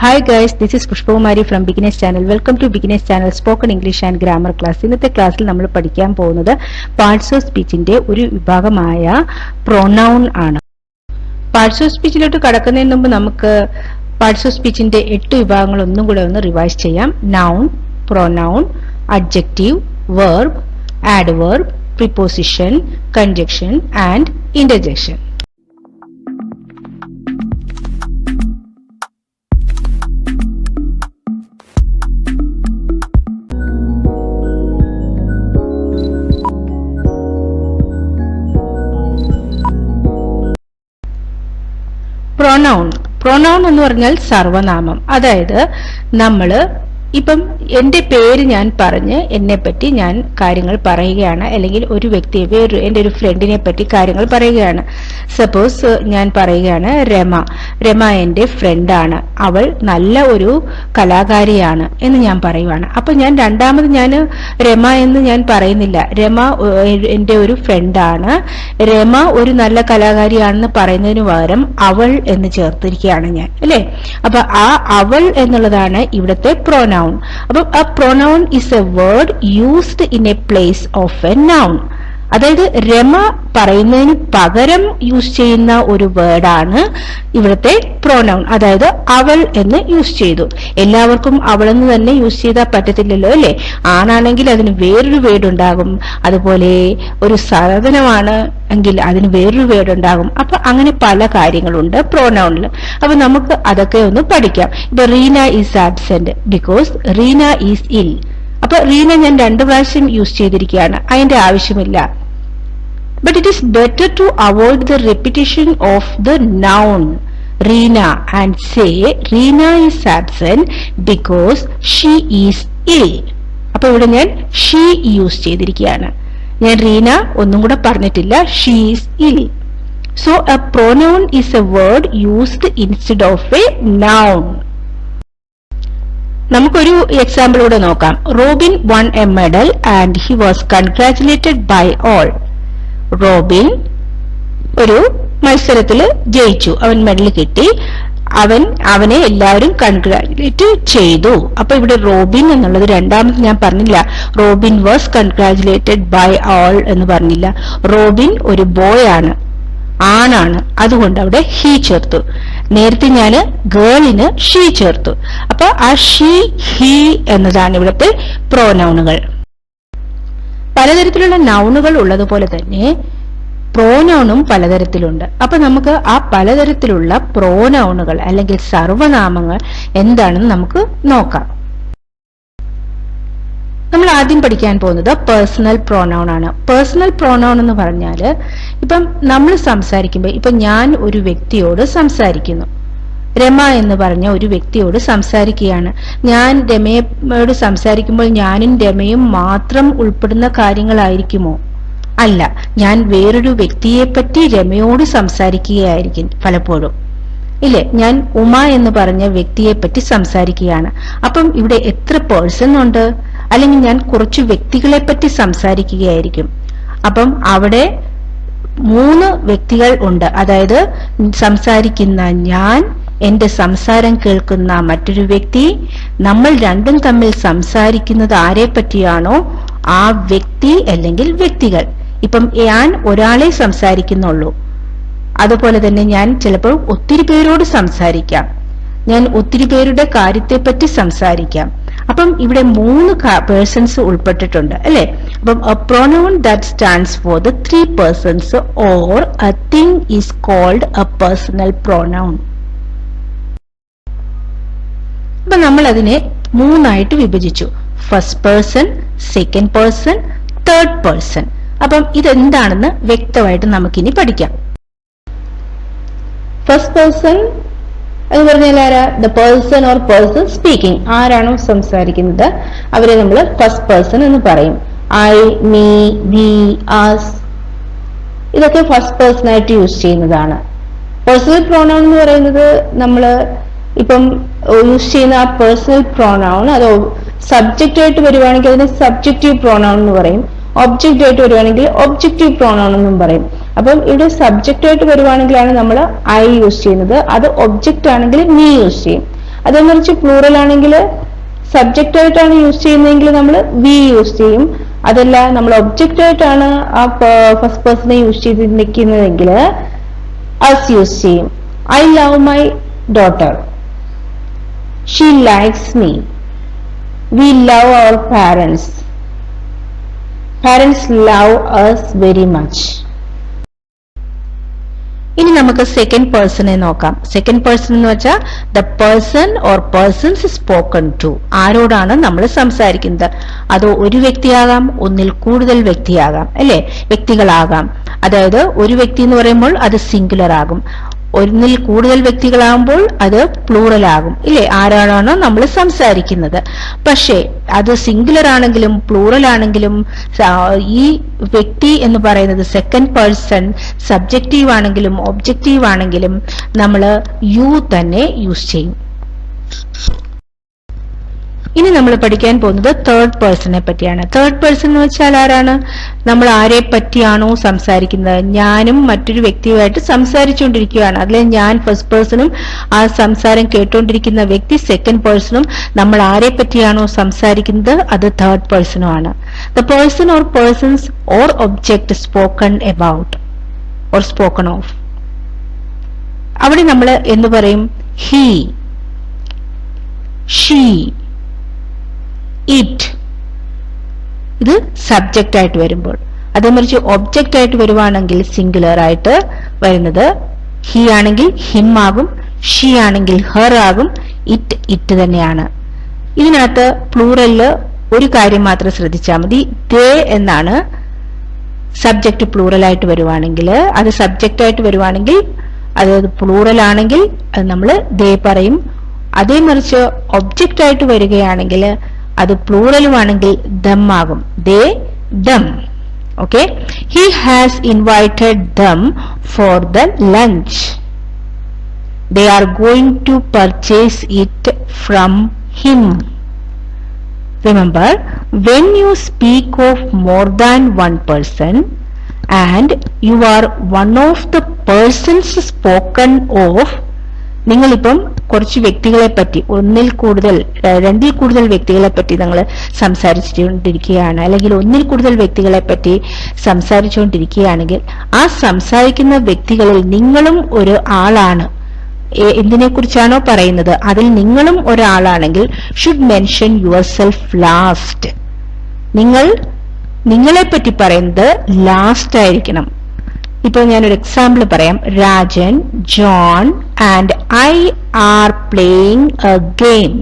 Hi guys, this is Pushpakumari from Beginners Channel. Welcome to Beginners Channel Spoken English and Grammar Class. ഇന്നത്തെ ക്ലാസ്സിൽ നമ്മൾ പഠിക്കാൻ പോകുന്നത് parts of സ്പീച്ചിന്റെ ഒരു വിഭാഗമായ പ്രൊനൗൺ ആണ്. പാർട്സ് ഓഫ് സ്പീച്ചിലോട്ട് കടക്കുന്നതിന് മുമ്പ് നമുക്ക് പാർട്സ് ഓഫ് സ്പീച്ചിന്റെ 8 വിഭാഗങ്ങൾ ഒന്നും കൂടെ ഒന്ന് റിവൈസ് ചെയ്യാം. Noun, pronoun, adjective, verb, adverb, preposition, conjunction and interjection. Pronoun എന്ന് പറഞ്ഞാൽ സർവനാമം. അതായത് നമ്മള് ഇപ്പം എന്റെ പേര് ഞാൻ പറഞ്ഞ് എന്നെ പറ്റി ഞാൻ കാര്യങ്ങൾ പറയുകയാണ്, അല്ലെങ്കിൽ ഒരു വ്യക്തിയെ എന്റെ ഒരു ഫ്രണ്ടിനെ പറ്റി കാര്യങ്ങൾ പറയുകയാണ്. സപ്പോസ് ഞാൻ പറയുകയാണ് രമ എന്റെ ഫ്രണ്ടാണ്, അവൾ നല്ല ഒരു കലാകാരിയാണ് എന്ന് ഞാൻ പറയുവാണ്. അപ്പൊ ഞാൻ രണ്ടാമത് ഞാൻ രമ എന്ന് ഞാൻ പറയുന്നില്ല. രമ എന്റെ ഒരു ഫ്രണ്ടാണ്, രമ ഒരു നല്ല കലാകാരിയാണെന്ന് പറയുന്നതിന് പകരം അവൾ എന്ന് ചേർത്തിരിക്കുകയാണ് ഞാൻ, അല്ലെ? അപ്പൊ ആ അവൾ എന്നുള്ളതാണ് ഇവിടുത്തെ പ്രൊനൗൺ. അപ്പം a pronoun is a word used in a place of a noun. അതായത് രമ പറയുന്നതിന് പകരം യൂസ് ചെയ്യുന്ന ഒരു വേർഡാണ് ഇവിടുത്തെ പ്രൊനൗൺ. അതായത് അവൾ എന്ന് യൂസ് ചെയ്തു. എല്ലാവർക്കും അവളെന്ന് തന്നെ യൂസ് ചെയ്താൽ പറ്റത്തില്ലല്ലോ, അല്ലെ? ആണാണെങ്കിൽ അതിന് വേറൊരു വേർഡ് ഉണ്ടാകും, അതുപോലെ ഒരു സാധനമാണ് എങ്കിൽ അതിന് വേറൊരു വേർഡ് ഉണ്ടാകും. അപ്പൊ അങ്ങനെ പല കാര്യങ്ങളുണ്ട് പ്രൊനൗണിൽ. അപ്പൊ നമുക്ക് അതൊക്കെ ഒന്ന് പഠിക്കാം. ഇപ്പൊ Reena is absent because Reena is ഇൽ. അപ്പൊ റീന ഞാൻ 2 പ്രാവശ്യം യൂസ് ചെയ്തിരിക്കുകയാണ്, അതിന്റെ ആവശ്യമില്ല. But it is better to avoid the repetition of the noun Reena and say Reena is absent because she is ill. അപ്പോൾ ഇവിടെ ഞാൻ she യൂസ് ചെയ്തിരിക്കുകയാണ്. ഞാൻ റീന ഒന്നും കൂടെ പറഞ്ഞിട്ടില്ല, she is ill. So a pronoun is a word used instead of a noun. നമുക്കൊരു example കൂടെ നോക്കാം. Robin won a medal and he was congratulated by all. Robin ഒരു മത്സരത്തിൽ ജയിച്ചു, അവൻ മെഡൽ കിട്ടി, അവനെ എല്ലാവരും കൺഗ്രാജുലേറ്റ് ചെയ്തു. അപ്പൊ ഇവിടെ റോബിൻ എന്നുള്ളത് രണ്ടാമത് ഞാൻ പറഞ്ഞില്ല, Robin was congratulated by all എന്ന് പറഞ്ഞില്ല. റോബിൻ ഒരു ബോയ് ആണ്, ആണാണ്, അതുകൊണ്ട് അവിടെ ഹീ ചേർത്തു. നേരത്തെ ഞാൻ ഗേളിന് ഷീ ചേർത്തു. അപ്പൊ ആ ഷീ ഹീ എന്നതാണ് ഇവിടുത്തെ പ്രോനൗണുകൾ. പലതരത്തിലുള്ള നൗണുകൾ ഉള്ളതുപോലെ തന്നെ പ്രോനൗണും പലതരത്തിലുണ്ട്. അപ്പൊ നമുക്ക് ആ പലതരത്തിലുള്ള പ്രോനൗണുകൾ അല്ലെങ്കിൽ സർവനാമങ്ങൾ എന്താണെന്ന് നമുക്ക് നോക്കാം. നമ്മൾ ആദ്യം പഠിക്കാൻ പോകുന്നത് പേഴ്സണൽ പ്രോനൗൺ ആണ്. പേഴ്സണൽ പ്രോനൗൺ എന്ന് പറഞ്ഞാല് ഇപ്പം നമ്മൾ സംസാരിക്കുമ്പോൾ, ഇപ്പൊ ഞാൻ ഒരു വ്യക്തിയോട് സംസാരിക്കുന്നു, രമ എന്ന് പറഞ്ഞ ഒരു വ്യക്തിയോട് സംസാരിക്കുകയാണ്. ഞാൻ രമയോട് സംസാരിക്കുമ്പോൾ ഞാനും രമയും മാത്രം ഉൾപ്പെടുന്ന കാര്യങ്ങളായിരിക്കുമോ? അല്ല, ഞാൻ വേറൊരു വ്യക്തിയെ പറ്റി രമയോട് സംസാരിക്കുകയായിരിക്കും പലപ്പോഴും, ഇല്ലേ? ഞാൻ ഉമ എന്ന് പറഞ്ഞ വ്യക്തിയെ പറ്റി സംസാരിക്കുകയാണ്. അപ്പം ഇവിടെ എത്ര പേഴ്സൺ ഉണ്ട്? അല്ലെങ്കിൽ ഞാൻ കുറച്ച് വ്യക്തികളെ പറ്റി സംസാരിക്കുകയായിരിക്കും. അപ്പം അവിടെ 3 വ്യക്തികൾ ഉണ്ട്. അതായത് സംസാരിക്കുന്ന ഞാൻ, എന്റെ സംസാരം കേൾക്കുന്ന മറ്റൊരു വ്യക്തി, നമ്മൾ രണ്ടും തമ്മിൽ സംസാരിക്കുന്നത് ആരെ പറ്റിയാണോ ആ വ്യക്തി അല്ലെങ്കിൽ വ്യക്തികൾ. ഇപ്പം ഞാൻ ഒരാളെ സംസാരിക്കുന്നുള്ളൂ, അതുപോലെ തന്നെ ഞാൻ ചിലപ്പോൾ ഒത്തിരി പേരോട് സംസാരിക്കാം, ഞാൻ ഒത്തിരി പേരുടെ കാര്യത്തെ പറ്റി സംസാരിക്കാം. അപ്പം ഇവിടെ 3 പേഴ്സൺസ് ഉൾപ്പെട്ടിട്ടുണ്ട്, അല്ലെ? അപ്പം a pronoun that stands for the 3 persons or a thing is called a personal pronoun. അപ്പൊ നമ്മൾ അതിനെ 3 ആയിട്ട് വിഭജിച്ചു. First person, second person, third person. അപ്പം ഇതെന്താണെന്ന് വ്യക്തമായിട്ട് നമുക്കിനി പഠിക്കാം. ഫസ്റ്റ് പേഴ്സൺ എന്ന് പറഞ്ഞാൽ ആരാ? The person or person speaking. ആരാണോ സംസാരിക്കുന്നത് അവരെ നമ്മൾ ഫസ്റ്റ് പേഴ്സൺ എന്ന് പറയും. ഐ, മീ, വി, അസ്, ഇതൊക്കെ ഫസ്റ്റ് പേഴ്സൺ ആയിട്ട് യൂസ് ചെയ്യുന്നതാണ്. പേഴ്സണൽ പ്രോനൗൺ എന്ന് പറയുന്നത് നമ്മൾ ഇപ്പം യൂസ് ചെയ്യുന്ന ആ പേഴ്സണൽ പ്രോനൗൺ അത് സബ്ജക്റ്റ് ആയിട്ട് വരുവാണെങ്കിൽ അതിന് സബ്ജക്റ്റീവ് പ്രോനൗൺ എന്ന് പറയും. ഒബ്ജക്റ്റ് ആയിട്ട് വരുവാണെങ്കിൽ ഒബ്ജക്റ്റീവ് പ്രോനൗൺ എന്നും പറയും. അപ്പം ഇവിടെ സബ്ജക്റ്റ് ആയിട്ട് വരുവാണെങ്കിലാണ് നമ്മൾ ഐ യൂസ് ചെയ്യുന്നത്, അത് ഒബ്ജക്റ്റ് ആണെങ്കിൽ മീ യൂസ് ചെയ്യും. അതേ മറിച്ച് പ്ലൂറൽ ആണെങ്കിൽ സബ്ജക്റ്റ് ആയിട്ടാണ് യൂസ് ചെയ്യുന്നതെങ്കിൽ നമ്മൾ വി യൂസ് ചെയ്യും. അതല്ല നമ്മൾ ഒബ്ജക്റ്റ് ആയിട്ടാണ് ആ ഫസ്റ്റ് പേഴ്സണെ യൂസ് ചെയ്തിരിക്കുന്നതെങ്കിൽ അസ് യൂസ് ചെയ്യും. I love my daughter, she likes me, we love our parents, parents love us very much. ഇനി നമുക്ക് സെക്കൻഡ് പേഴ്സണെ നോക്കാം. സെക്കൻഡ് പേഴ്സൺ എന്ന് വെച്ചാൽ the person or persons spoken to. ആരോടാണ് നമ്മൾ സംസാരിക്കുന്നത്? അതോ ഒരു വ്യക്തിയാകാം, ഒന്നിൽ കൂടുതൽ വ്യക്തിയാകാം, അല്ലെ, വ്യക്തികളാകാം. അതായത് ഒരു വ്യക്തി എന്ന് പറയുമ്പോൾ അത് സിംഗുലർ ആകും, ഒന്നിൽ കൂടുതൽ വ്യക്തികളാകുമ്പോൾ അത് പ്ലൂറൽ ആകും, ഇല്ലേ? ആരാണോ നമ്മൾ സംസാരിക്കുന്നത്. പക്ഷേ അത് സിംഗുലർ ആണെങ്കിലും പ്ലൂറൽ ആണെങ്കിലും ഈ വ്യക്തി എന്ന് പറയുന്നത് സെക്കൻഡ് പേഴ്സൺ സബ്ജക്റ്റീവ് ആണെങ്കിലും ഒബ്ജക്റ്റീവ് ആണെങ്കിലും നമ്മൾ യു തന്നെ യൂസ് ചെയ്യും. ഇനി നമ്മൾ പഠിക്കാൻ പോകുന്നത് തേർഡ് പേഴ്സണെ പറ്റിയാണ്. തേർഡ് പേഴ്സൺ എന്ന് വെച്ചാൽ ആരാണ്? നമ്മൾ ആരെ പറ്റിയാണോ സംസാരിക്കുന്നത്, ഞാനും മറ്റൊരു വ്യക്തിയുമായിട്ട് സംസാരിച്ചുകൊണ്ടിരിക്കുകയാണ്, അതിലെ ഞാൻ ഫസ്റ്റ് പേഴ്സണും ആ സംസാരം കേട്ടുകൊണ്ടിരിക്കുന്ന വ്യക്തി സെക്കൻഡ് പേഴ്സണും നമ്മൾ ആരെ പറ്റിയാണോ സംസാരിക്കുന്നത് അത് തേർഡ് പേഴ്സണുമാണ്. The person or persons or object spoken about or spoken of. അവിടെ നമ്മൾ എന്ന് പറയും ഹി, ഷീ, ഇറ്റ്. ഇത് സബ്ജക്റ്റ് ആയിട്ട് വരുമ്പോൾ. അതേ മറിച്ച് ഒബ്ജക്റ്റ് ആയിട്ട് വരുവാണെങ്കിൽ സിംഗുലർ ആയിട്ട് വരുന്നത് ഹി ആണെങ്കിൽ ഹിം ആകും, ഷീ ആണെങ്കിൽ ഹെർ ആകും, ഇറ്റ് തന്നെയാണ്. ഇതിനകത്ത് പ്ലൂറലില് ഒരു കാര്യം മാത്രം ശ്രദ്ധിച്ചാൽ മതി. ദേ എന്നാണ് സബ്ജക്റ്റ് പ്ലൂറൽ ആയിട്ട് വരുവാണെങ്കിൽ, അത് സബ്ജക്റ്റ് ആയിട്ട് വരുവാണെങ്കിൽ അതായത് പ്ലൂറൽ ആണെങ്കിൽ അത് നമ്മൾ ദേ പറയും. അതേ മറിച്ച് ഒബ്ജക്റ്റ് ആയിട്ട് വരികയാണെങ്കിൽ അത് പ്ലൂറലുമാണെങ്കിൽ ദം ആകും, they them. Okay, he has invited them for the lunch, they are going to purchase it from him. Remember, when you speak of more than one person and you are one of the persons spoken of, നിങ്ങളിപ്പം കുറച്ച് വ്യക്തികളെ പറ്റി, ഒന്നിൽ കൂടുതൽ രണ്ടിൽ കൂടുതൽ വ്യക്തികളെ പറ്റി നിങ്ങൾ സംസാരിച്ചുകൊണ്ടിരിക്കുകയാണ്, അല്ലെങ്കിൽ ഒന്നിൽ കൂടുതൽ വ്യക്തികളെ പറ്റി സംസാരിച്ചുകൊണ്ടിരിക്കുകയാണെങ്കിൽ ആ സംസാരിക്കുന്ന വ്യക്തികളിൽ നിങ്ങളും ഒരു ആളാണ്. എന്തിനെ കുറിച്ചാണോ പറയുന്നത് അതിൽ നിങ്ങളും ഒരാളാണെങ്കിൽ should mention your self last. നിങ്ങളെ പറ്റി പറയുന്നത് ലാസ്റ്റ് ആയിരിക്കണം. ഇപ്പോൾ ഞാനൊരു എക്സാമ്പിൾ പറയാം. Rajan, John and I are playing A game.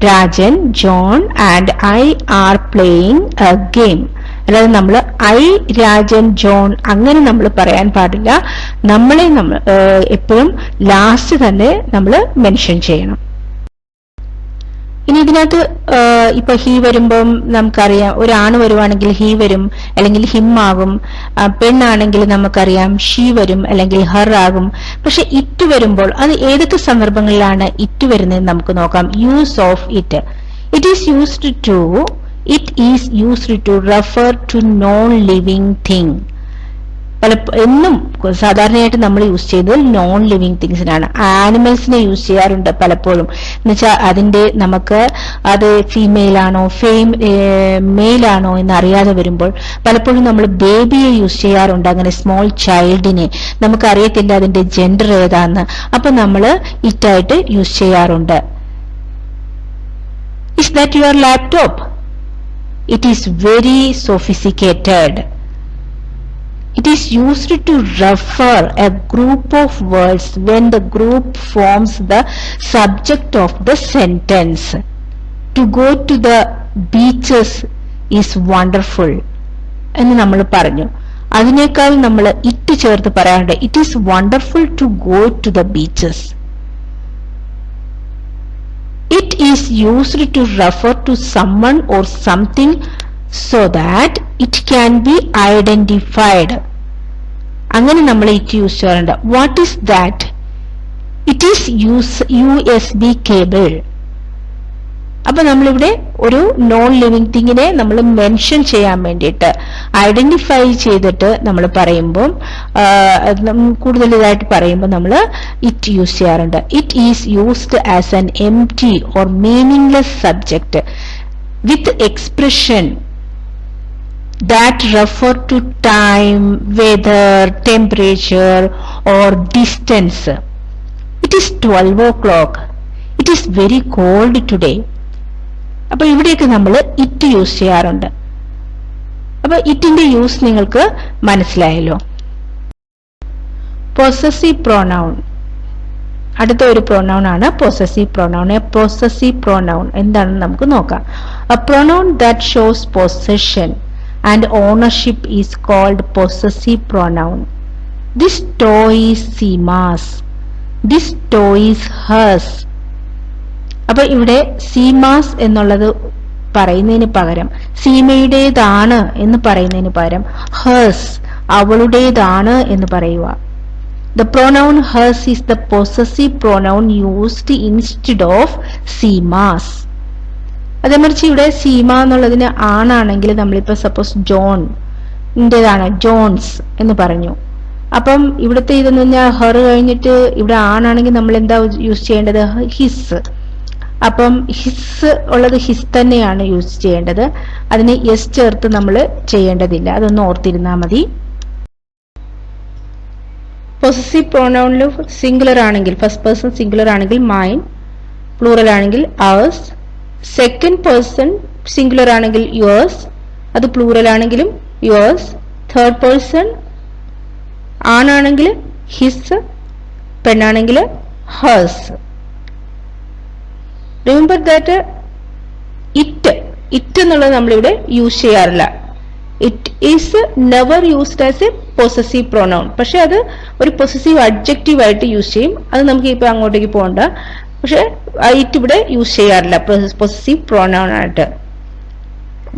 Rajan, John and I are playing A game. അല്ലാതെ നമ്മൾ ഐ, രാജൻ, ജോൺ അങ്ങനെ നമ്മൾ പറയാൻ പാടില്ല. നമ്മൾ എപ്പോഴും ലാസ്റ്റ് തന്നെ നമ്മൾ മെൻഷൻ ചെയ്യണം. ഇനി ഇതിനകത്ത് ഇപ്പൊ ഹി വരുമ്പം നമുക്കറിയാം, ഒരാണ് വരുവാണെങ്കിൽ ഹി വരും അല്ലെങ്കിൽ ഹിം ആകും. പെണ്ണാണെങ്കിൽ നമുക്കറിയാം ഷീ വരും അല്ലെങ്കിൽ ഹർ ആകും. പക്ഷെ ഇറ്റ് വരുമ്പോൾ അത് ഏതൊക്കെ സന്ദർഭങ്ങളിലാണ് ഇറ്റ് വരുന്നതെന്ന് നമുക്ക് നോക്കാം. Use of it. It is used to refer to non living thing. എന്നും സാധാരണയായിട്ട് നമ്മൾ യൂസ് ചെയ്യുന്നത് നോൺ ലിവിങ് തിങ്സിനാണ്. ആനിമൽസിനെ യൂസ് ചെയ്യാറുണ്ട് പലപ്പോഴും. എന്നുവെച്ചാൽ അതിന്റെ നമുക്ക് അത് ഫീമെയിൽ ആണോ മെയിൽ ആണോ എന്ന് അറിയാതെ വരുമ്പോൾ പലപ്പോഴും നമ്മൾ ബേബിയെ യൂസ് ചെയ്യാറുണ്ട്. അങ്ങനെ സ്മോൾ ചൈൽഡിനെ നമുക്ക് അറിയത്തില്ല അതിന്റെ ജെൻഡർ ഏതാന്ന്, അപ്പൊ നമ്മൾ ഇറ്റായിട്ട് യൂസ് ചെയ്യാറുണ്ട്. Is that your laptop? It is very sophisticated. It is used to refer a group of words when the group forms the subject of the sentence. To go to the beaches is wonderful എന്ന് നമ്മൾ പറഞ്ഞു. അതിനേക്കാൾ നമ്മൾ it ചേർത്ത് പറയാറുണ്ട്. It is wonderful to go to the beaches. It is used to refer to someone or something so that it can be identified. അങ്ങനെ നമ്മൾ it use ചെയ്യാറുണ്ട്. What is that? It is USB cable. അപ്പൊ നമ്മളിവിടെ ഒരു non living തിങ്ങിനെ നമ്മൾ mention ചെയ്യാൻ വേണ്ടിയിട്ട് identify ചെയ്തിട്ട് നമ്മൾ പറയുമ്പോൾ കൂടുതൽ ഇതായിട്ട് പറയുമ്പോൾ നമ്മൾ ഇറ്റ് യൂസ് ചെയ്യാറുണ്ട്. It is used as an empty or meaningless subject with expression that refer to time, weather, temperature or distance. It is 12 o'clock. It is very cold today. അപ്പോൾ ഇവിടെയൊക്കെ നമ്മൾ ഇറ്റ് യൂസ് ചെയ്യാറുണ്ട്. അപ്പൊ ഇറ്റിന്റെ use നിങ്ങൾക്ക് മനസ്സിലായല്ലോ. Possessive pronoun, അടുത്ത ഒരു pronoun ആണ് പൊസസീവ് പ്രോനൗൺ. പൊസസീവ് പ്രോനൗൺ എന്താണെന്ന് നമുക്ക് നോക്കാം. A pronoun that shows possession and ownership is called possessive pronoun. This toy is Seema's. This toy is hers. അപ്പോൾ ഇവിടെ സീമാസ് എന്നുള്ളത് പറയുന്നതിന് പകരം സീമയുടേതാണ് എന്ന് പറയുന്നതിന് പകരം ഹേഴ്സ് അവളുടേതാണ് എന്ന് പറയുക. The pronoun hers is the possessive pronoun used instead of Seema's. അതേമറിച്ച് ഇവിടെ സീമ എന്നുള്ളതിന് ആണാണെങ്കിൽ നമ്മളിപ്പോ സപ്പോസ് ജോണിൻ്റെതാണ് ജോൺസ് എന്ന് പറഞ്ഞു. അപ്പം ഇവിടുത്തെ ഇതെന്ന് പറഞ്ഞാൽ ഹെർ കഴിഞ്ഞിട്ട് ഇവിടെ ആണാണെങ്കിൽ നമ്മൾ എന്താ യൂസ് ചെയ്യേണ്ടത്? ഹിസ്. അപ്പം ഹിസ് ഉള്ളത് ഹിസ് തന്നെയാണ് യൂസ് ചെയ്യേണ്ടത്. അതിന് എസ് ചേർത്ത് നമ്മൾ ചെയ്യേണ്ടതില്ല. അതൊന്ന് ഓർത്തിരുന്നാൽ മതി. പൊസസീവ് പ്രോനൗണിൽ സിംഗുലർ ആണെങ്കിൽ ഫസ്റ്റ് പേഴ്സൺ സിംഗുലർ ആണെങ്കിൽ മൈൻ, പ്ലൂറൽ ആണെങ്കിൽ അവേഴ്സ്, സെക്കൻഡ് പേഴ്സൺ സിംഗുലർ ആണെങ്കിൽ യുവേഴ്സ്, അത് പ്ലൂറൽ ആണെങ്കിലും യുവേഴ്സ്, തേർഡ് പേഴ്സൺ ആണാണെങ്കിൽ ഹിസ്, പെണ്ണാണെങ്കിൽ ഹേഴ്സ്. റിമെമ്പർ ദാറ്റ് ഇറ്റ് എന്നുള്ളത് നമ്മളിവിടെ യൂസ് ചെയ്യാറില്ല. It is never used as a possessive pronoun. പക്ഷെ അത് ഒരു പൊസസീവ് അഡ്ജക്റ്റീവ് ആയിട്ട് യൂസ് ചെയ്യും. അത് നമുക്ക് ഇപ്പൊ അങ്ങോട്ടേക്ക് പോകണ്ട. പക്ഷെ ഇറ്റ് ഇവിടെ യൂസ് ചെയ്യാറില്ല പൊസസീവ് പ്രോനൗൺ ആയിട്ട്.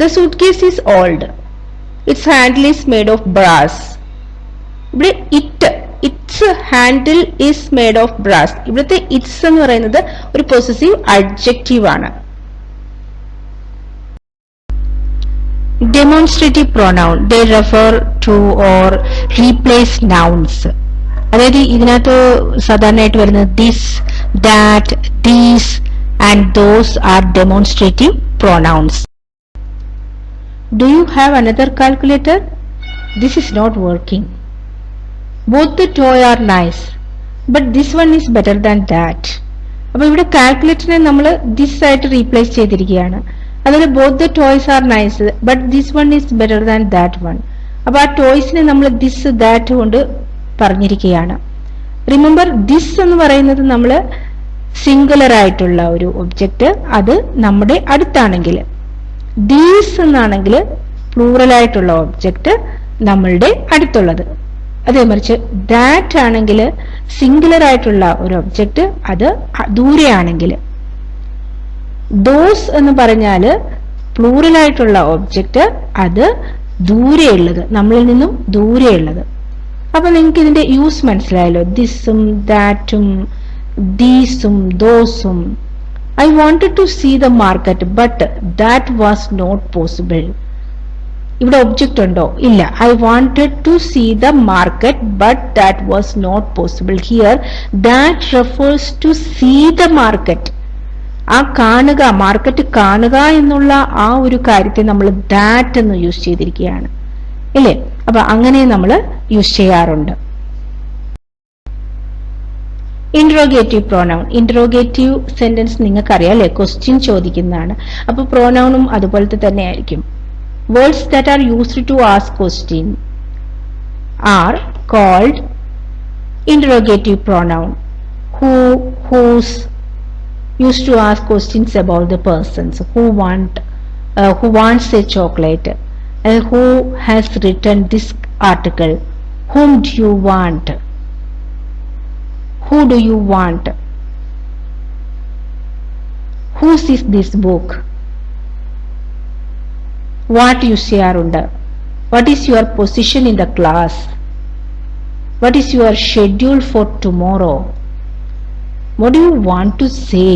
The suitcase is old. Its handle is made of brass. ഇവിടെ its handle is made of brass. ഇവിടുത്തെ ഇറ്റ്സ് എന്ന് പറയുന്നത് ഒരു പൊസസീവ് അഡ്ജക്റ്റീവ് ആണ്. Demonstrative pronoun they refer to or replace nouns. അതായത് ഇതിനകത്ത് സാധാരണയായിട്ട് വരുന്നത് this, that, these and those are demonstrative pronouns. Do you have another calculator? This is not working. Both the toy are nice but this one is better than that. അപ്പൊ ഇവിടെ കാൽക്കുലേറ്ററിനെ നമ്മൾ this ആയിട്ട് replace ചെയ്തിരിക്കുകയാണ്. അതുപോലെ both the toys R nice but this one is better than that one. അപ്പൊ ആ ടോയ്സിനെ നമ്മൾ this that കൊണ്ട് പറഞ്ഞിരിക്കുകയാണ്. റിമെമ്പർ ദിസ് എന്ന് പറയുന്നത് നമ്മൾ സിംഗുലർ ആയിട്ടുള്ള ഒരു ഒബ്ജക്റ്റ്, അത് നമ്മുടെ അടുത്താണെങ്കിൽ, ദീസ് എന്നാണെങ്കിൽ പ്ലൂറൽ ആയിട്ടുള്ള ഒബ്ജക്റ്റ് നമ്മളുടെ അടുത്തുള്ളത്. അതേ മറിച്ച് ദാറ്റ് ആണെങ്കിൽ സിംഗുലർ ആയിട്ടുള്ള ഒരു ഒബ്ജക്റ്റ്, അത് ദൂരെയാണെങ്കിൽ. ദോസ് എന്ന് പറഞ്ഞാൽ പ്ലൂറൽ ആയിട്ടുള്ള ഒബ്ജക്റ്റ്, അത് ദൂരെയുള്ളത്, നമ്മളിൽ നിന്നും ദൂരെയുള്ളത്. അപ്പൊ നിങ്ങൾക്ക് ഇതിന്റെ യൂസ് മനസ്സിലായല്ലോ. ദിസും ദാറ്റും ദീസും ദോസും. I wanted to see the market but that was not possible. ഇവിടെ ഒബ്ജക്റ്റ് ഉണ്ടോ? ഇല്ല. I wanted to see the market but that was not possible. Here that refers to see the market. ആ കാണുക, മാർക്കറ്റ് കാണുക എന്നുള്ള ആ ഒരു കാര്യത്തെ നമ്മൾ ദാറ്റ് എന്ന് യൂസ് ചെയ്തിരിക്കുകയാണ്, ഇല്ലേ? അപ്പൊ അങ്ങനെ നമ്മൾ യൂസ് ചെയ്യാറുണ്ട്. Interrogative pronoun. ഇൻട്രോഗേറ്റീവ് സെന്റൻസ് നിങ്ങൾക്കറിയാം അല്ലെ, ക്വസ്റ്റ്യൻ ചോദിക്കുന്നതാണ്. അപ്പൊ പ്രോനൗണും അതുപോലത്തെ തന്നെ ആയിരിക്കും. Words that are used to ask question are called interrogative pronoun. Who, whose used to ask questions about the persons. Who wants a chocolate? Who has written this article? Whom do you want? Who do you want? Whose is this book? What you ചെയ്യാറുണ്ട്? What is your position in the class? What is your schedule for tomorrow? What do you want to say?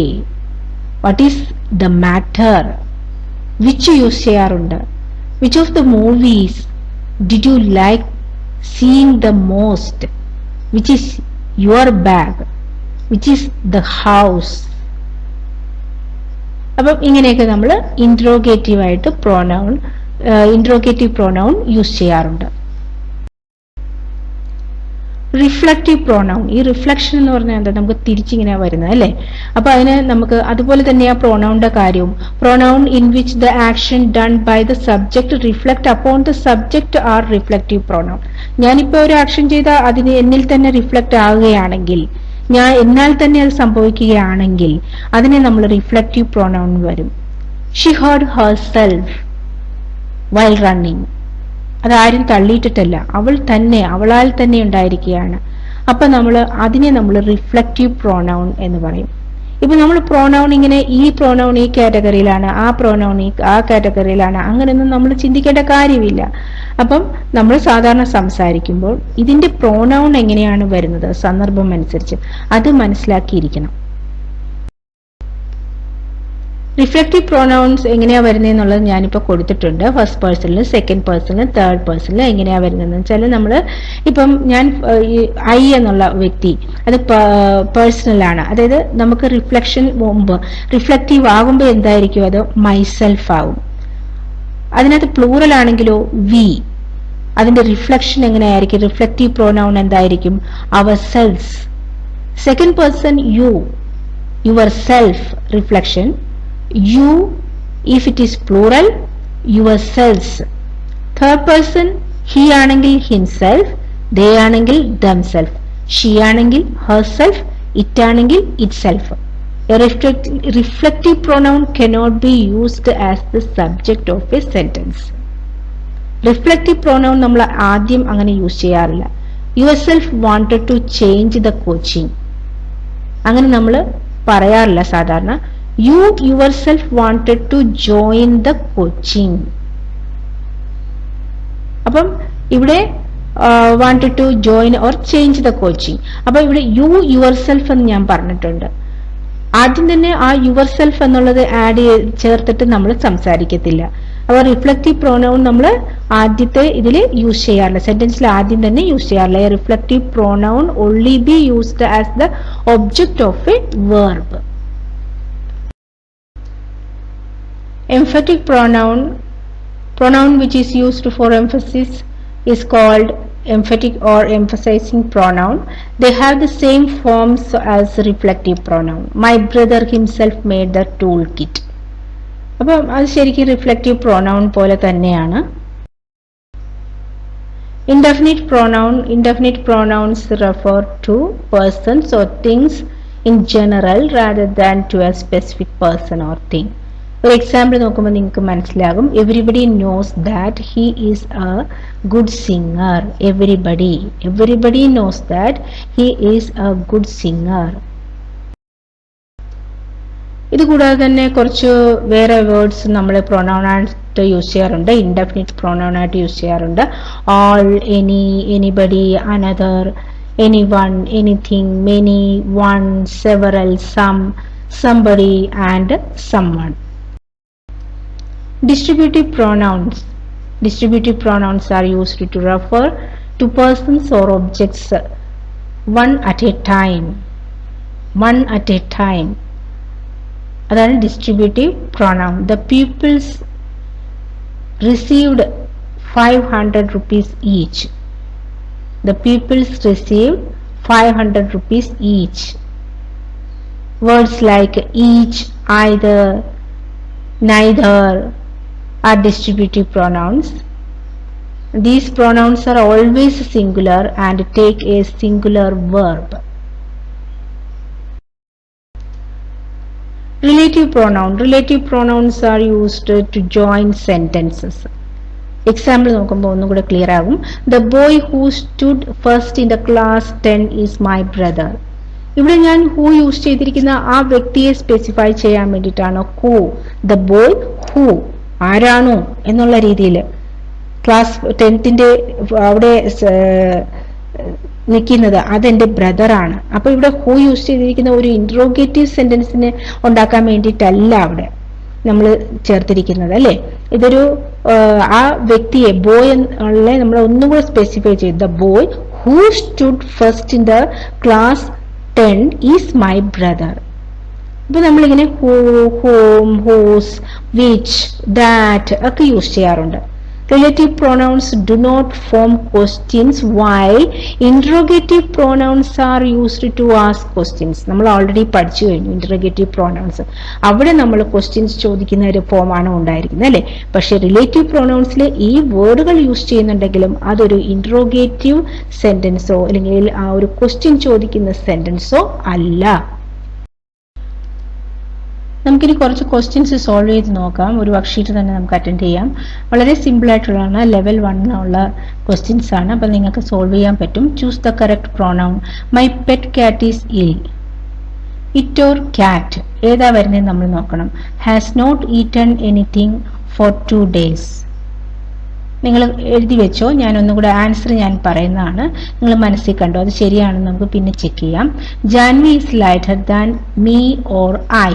What is the matter, which use ചെയ്യാറുണ്ട്, which of the movies did you like seeing the most, which is your bag, which is the house. അപ്പം ഇങ്ങനെയൊക്കെ നമ്മൾ interrogative pronoun use ചെയ്യാറുണ്ട്. Reflective pronoun, ഈ reflection എന്ന് പറഞ്ഞാൽ എന്താ, നമുക്ക് തിരിച്ചിങ്ങനെ വരുന്നത് അല്ലേ. അപ്പൊ അതിന് നമുക്ക് അതുപോലെ തന്നെ ആ പ്രോനൗണിന്റെ കാര്യവും, pronoun in which the action done by the subject reflect upon the subject are reflexive pronoun. ഞാനിപ്പോ ഒരു ആക്ഷൻ ചെയ്താൽ അതിന് എന്നിൽ തന്നെ റിഫ്ലക്ട് ആവുകയാണെങ്കിൽ, എന്നാൽ തന്നെ അത് സംഭവിക്കുകയാണെങ്കിൽ അതിനെ നമ്മൾ റിഫ്ലക്റ്റീവ് പ്രോനൗൺ വരും. She hurt herself while running, അതാരും തള്ളിയിട്ടിട്ടല്ല, അവളാൽ തന്നെ ഉണ്ടായിരിക്കുകയാണ്. അപ്പൊ അതിനെ നമ്മൾ റിഫ്ലക്റ്റീവ് പ്രോനൗൺ എന്ന് പറയും. ഇപ്പൊ നമ്മൾ പ്രോനൗൺ ഇങ്ങനെ, ഈ പ്രോനൗൺ ഈ കാറ്റഗറിയിലാണ്, ആ പ്രോനൗൺ ആ കാറ്റഗറിയിലാണ്, അങ്ങനെയൊന്നും നമ്മൾ ചിന്തിക്കേണ്ട കാര്യമില്ല. അപ്പം നമ്മൾ സാധാരണ സംസാരിക്കുമ്പോൾ ഇതിന്റെ പ്രോനൗൺ എങ്ങനെയാണ് വരുന്നത് സന്ദർഭം അനുസരിച്ച് അത് മനസ്സിലാക്കിയിരിക്കണം. റിഫ്ലക്റ്റീവ് പ്രോനൗൺസ് എങ്ങനെയാ വരുന്നതെന്നുള്ളത് ഞാനിപ്പോൾ കൊടുത്തിട്ടുണ്ട്. ഫസ്റ്റ് പേഴ്സണിൽ, സെക്കൻഡ് പേഴ്സണിൽ, തേർഡ് പേഴ്സണിൽ എങ്ങനെയാ വരുന്നതെന്ന് വെച്ചാൽ, നമ്മൾ ഇപ്പം ഐ എന്നുള്ള വ്യക്തി അത് പേഴ്സണലാണ്. അതായത് നമുക്ക് റിഫ്ലക്റ്റീവ് ആകുമ്പോൾ എന്തായിരിക്കും, അത് മൈസെൽഫ് ആവും. അതിനകത്ത് പ്ലൂറൽ ആണെങ്കിലോ വി, അതിന്റെ റിഫ്ലക്ഷൻ എങ്ങനെയായിരിക്കും, റിഫ്ലക്റ്റീവ് പ്രോനൗൺ എന്തായിരിക്കും, ourselves. Second person yourself reflection, you if it is plural, yourselves. Third person he ആണെങ്കിൽ himself, they ആണെങ്കിൽ themselves, she ആണെങ്കിൽ herself, it ആണെങ്കിൽ itself. A reflective pronoun cannot be used as the subject of a sentence. Reflective pronoun നമ്മൾ ആദ്യം അങ്ങനെ use ചെയ്യാറില്ല. yourself wanted to change the coaching, അങ്ങനെ നമ്മൾ പറയാറില്ല സാധാരണ. You yourself wanted to join the coaching. അപ്പം ഇവിടെ wanted to join or change the coaching. അപ്പൊ ഇവിടെ you yourself എന്ന് ഞാൻ പറഞ്ഞിട്ടുണ്ട്. ആദ്യം തന്നെ ആ yourself എന്നുള്ളത് ചേർത്തിട്ട് നമ്മൾ സംസാരിക്കത്തില്ല. അപ്പൊ റിഫ്ലക്റ്റീവ് പ്രോനൗൺ നമ്മൾ ആദ്യത്തെ ഇതിൽ യൂസ് ചെയ്യാറില്ല, സെന്റൻസിൽ ആദ്യം തന്നെ യൂസ് ചെയ്യാറില്ല. Reflective pronoun only be used as the object of a verb. Emphatic pronoun which is used for emphasis is called emphatic or emphasizing pronoun. They have the same forms as reflective pronoun. My brother himself made the toolkit. അപ്പം അത് ശരിക്കും reflective pronoun പോലെ തന്നെയാണ്. Indefinite pronouns refer to persons or things in general rather than to a specific person or thing. ഒരു example നോക്കുമ്പോൾ നിങ്ങൾക്ക് മനസ്സിലാകും. Everybody knows that he is A good singer. Everybody knows that he is A good singer. ഇത് കൂടാതെ തന്നെ കുറച്ച് വേറെ words നമ്മൾ പ്രൊനൗൺ ആയിട്ട് യൂസ് ചെയ്യാറുണ്ട്, ഇൻഡെഫിനിറ്റ് പ്രൊനൗൺ ആയിട്ട് യൂസ് ചെയ്യാറുണ്ട്. All, any, anybody, another, anyone, anything, many, one, several, some, somebody and someone. Distributive pronouns are used to refer to persons or objects one at a time. അതാണ് distributive pronoun. The pupils received 500 rupees each. Words like each, either, neither are distributive pronouns. These pronouns are always singular and take a singular verb. Relative pronouns are used to join sentences. Example നോക്കുമ്പോൾ ഒന്നും കൂടെ clear ആകും. The boy who stood first in the class 10 is my brother. ഇവിടെ ഞാൻ who use ചെയ്തിരിക്കുന്ന ആ വ്യക്തിയെ specify ചെയ്യാൻ വേണ്ടിയിട്ടാണ് who. The boy who, ആരാണോ എന്നുള്ള രീതിയിൽ ക്ലാസ് 10ന്റെ അവിടെ നിൽക്കുന്നത് അതെന്റെ ബ്രദറാണ്. അപ്പൊ ഇവിടെ ഹൂ യൂസ് ചെയ്തിരിക്കുന്ന ഒരു ഇൻട്രോഗേറ്റീവ് സെന്റൻസിന് ഉണ്ടാക്കാൻ വേണ്ടിയിട്ടല്ല അവിടെ നമ്മൾ ചേർത്തിരിക്കുന്നത് അല്ലെ. ഇതൊരു ആ വ്യക്തിയെ ബോയ് എന്നുള്ള നമ്മൾ ഒന്നും കൂടെ സ്പെസിഫൈ ചെയ്തു. The boy who stood first in the class 10 is my brother. അപ്പൊ നമ്മളിങ്ങനെ ഹൂ, ഹൂം, ഹൂസ്, വിച്ച്, ദാറ്റ് ഒക്കെ യൂസ് ചെയ്യാറുണ്ട്. Relative pronouns do not form questions while interrogative pronouns are used to ask questions. നമ്മൾ already പഠിച്ചു കഴിഞ്ഞു interrogative pronouns. അവിടെ നമ്മൾ questions ചോദിക്കുന്ന ഒരു ഫോമാണ് ഉണ്ടായിരിക്കുന്നത് അല്ലെ. പക്ഷെ റിലേറ്റീവ് പ്രൊനൗൺസിൽ ഈ വേർഡുകൾ യൂസ് ചെയ്യുന്നുണ്ടെങ്കിലും അതൊരു ഇന്ററോഗേറ്റീവ് സെന്റൻസോ അല്ലെങ്കിൽ ആ ഒരു ക്വസ്റ്റ്യൻ ചോദിക്കുന്ന സെന്റൻസോ അല്ല. നമുക്കിനി കുറച്ച് ക്വസ്റ്റ്യൻസ് സോൾവ് ചെയ്ത് നോക്കാം. ഒരു വർക്ക്ഷീറ്റ് തന്നെ നമുക്ക് അറ്റൻഡ് ചെയ്യാം. വളരെ സിമ്പിൾ ആയിട്ടുള്ളതാണ്. ലെവൽ 1 ഉള്ള ക്വസ്റ്റ്യൻസ് ആണ്. അപ്പം നിങ്ങൾക്ക് സോൾവ് ചെയ്യാൻ പറ്റും. Choose the correct pronoun. My pet cat is ill. It or cat ഏതാ വരുന്നത് നമ്മൾ നോക്കണം. Has not eaten anything for 2 days. നിങ്ങൾ എഴുതി വെച്ചോ. ഞാൻ ഒന്നുകൂടെ ആൻസർ ഞാൻ പറയുന്നതാണ്, നിങ്ങൾ മനസ്സിൽ കണ്ടോ, അത് ശരിയാണെന്ന് നമുക്ക് പിന്നെ ചെക്ക് ചെയ്യാം. Janvi is lighter than me or I.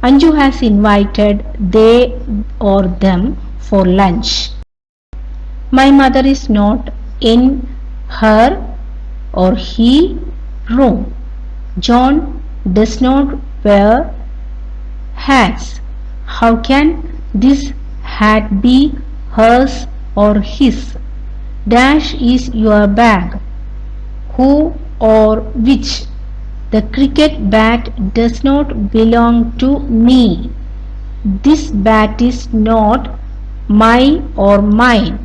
Anju has invited they or them for lunch. My mother is not in her or he room. John does not wear hats. How can this hat be hers or his? Dash is your bag. Who or which? The cricket bat does not belong to me. This bat is not mine or mine.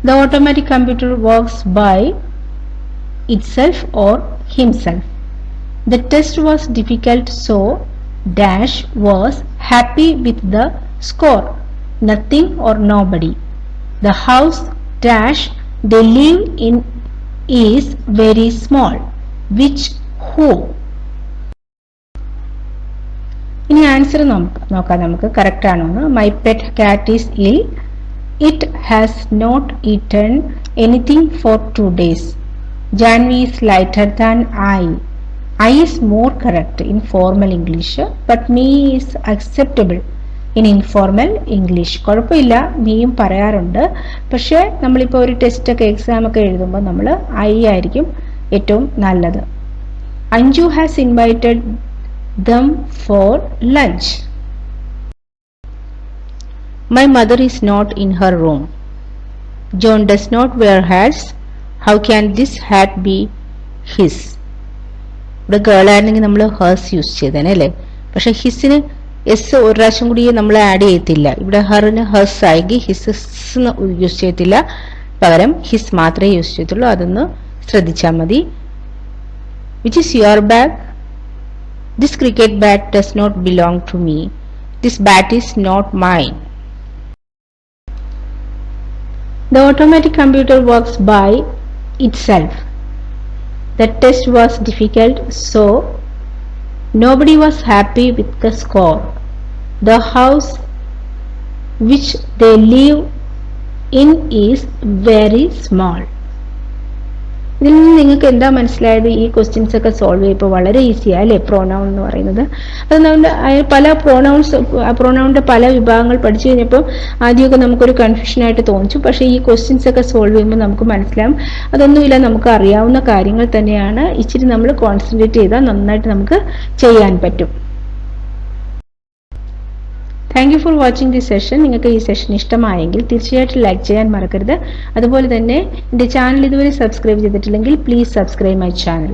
The automatic computer works by itself or himself. The test was difficult, so Dash was happy with the score. Nothing or nobody. The house Dash they live in is very small. Which? Who? ഇനി answer നോക്കാം നമുക്ക് correct ആണോ എന്ന്. My pet cat is ill. It has not eaten anything for 2 days. Janvi is lighter than I. I is more correct in formal English, but me is acceptable in informal English. കുഴപ്പമില്ല, മീയും പറയാറുണ്ട്. പക്ഷെ നമ്മളിപ്പോൾ ഒരു test ഒക്കെ exam ഒക്കെ എഴുതുമ്പോൾ നമ്മൾ ഐ ആയിരിക്കും ഏറ്റവും നല്ലത്. Anju has invited them for lunch. My mother is not in her room. John does not wear hats. How can this hat be his? ഇവിടെ ഗേൾ ആയിരുന്നെങ്കിൽ നമ്മൾ ഹേഴ്സ് യൂസ് ചെയ്തേനെ അല്ലേ. പക്ഷെ ഹിസിന് എസ് ഒരു പ്രാവശ്യം കൂടി നമ്മൾ ആഡ് ചെയ്യത്തില്ല. ഇവിടെ ഹറിന് ഹേഴ്സ് ആയെങ്കിൽ ഹിസ് യൂസ് ചെയ്യത്തില്ല, പകരം ഹിസ് മാത്രമേ യൂസ് ചെയ്യത്തുള്ളൂ. അതൊന്ന് ശ്രദ്ധിച്ചാൽ മതി. Which is your bag? This cricket bat does not belong to me. This bat is not mine. The automatic computer works by itself. The test was difficult, so nobody was happy with the score. The house which they live in is very small. ഇതിൽ നിന്ന് നിങ്ങൾക്ക് എന്താ മനസ്സിലായത്? ഈ questions ഒക്കെ solve ചെയ്യുമ്പോൾ വളരെ ഈസിയാണ് അല്ലേ പ്രോനൗൺ എന്ന് പറയുന്നത്. അത് നമ്മുടെ പല പ്രോനൗണിന്റെ പല വിഭാഗങ്ങൾ പഠിച്ചു കഴിഞ്ഞപ്പോൾ ആദ്യമൊക്കെ നമുക്കൊരു കൺഫ്യൂഷനായിട്ട് തോന്നിച്ചു. പക്ഷേ ഈ ക്വസ്റ്റ്യൻസ് ഒക്കെ സോൾവ് ചെയ്യുമ്പോൾ നമുക്ക് മനസ്സിലാവും അതൊന്നുമില്ല, നമുക്ക് അറിയാവുന്ന കാര്യങ്ങൾ തന്നെയാണ്. ഇച്ചിരി നമ്മൾ കോൺസെൻട്രേറ്റ് ചെയ്താൽ നന്നായിട്ട് നമുക്ക് ചെയ്യാൻ പറ്റും. Thank you for watching this session. നിങ്ങൾക്ക് ഈ സെഷൻ ഇഷ്ടമായെങ്കിൽ തീർച്ചയായിട്ടും ലൈക്ക് ചെയ്യാൻ മറക്കരുത്. അതുപോലെ തന്നെ എൻ്റെ ചാനൽ ഇതുവരെ സബ്സ്ക്രൈബ് ചെയ്തിട്ടില്ലെങ്കിൽ പ്ലീസ് സബ്സ്ക്രൈബ് മൈ ചാനൽ.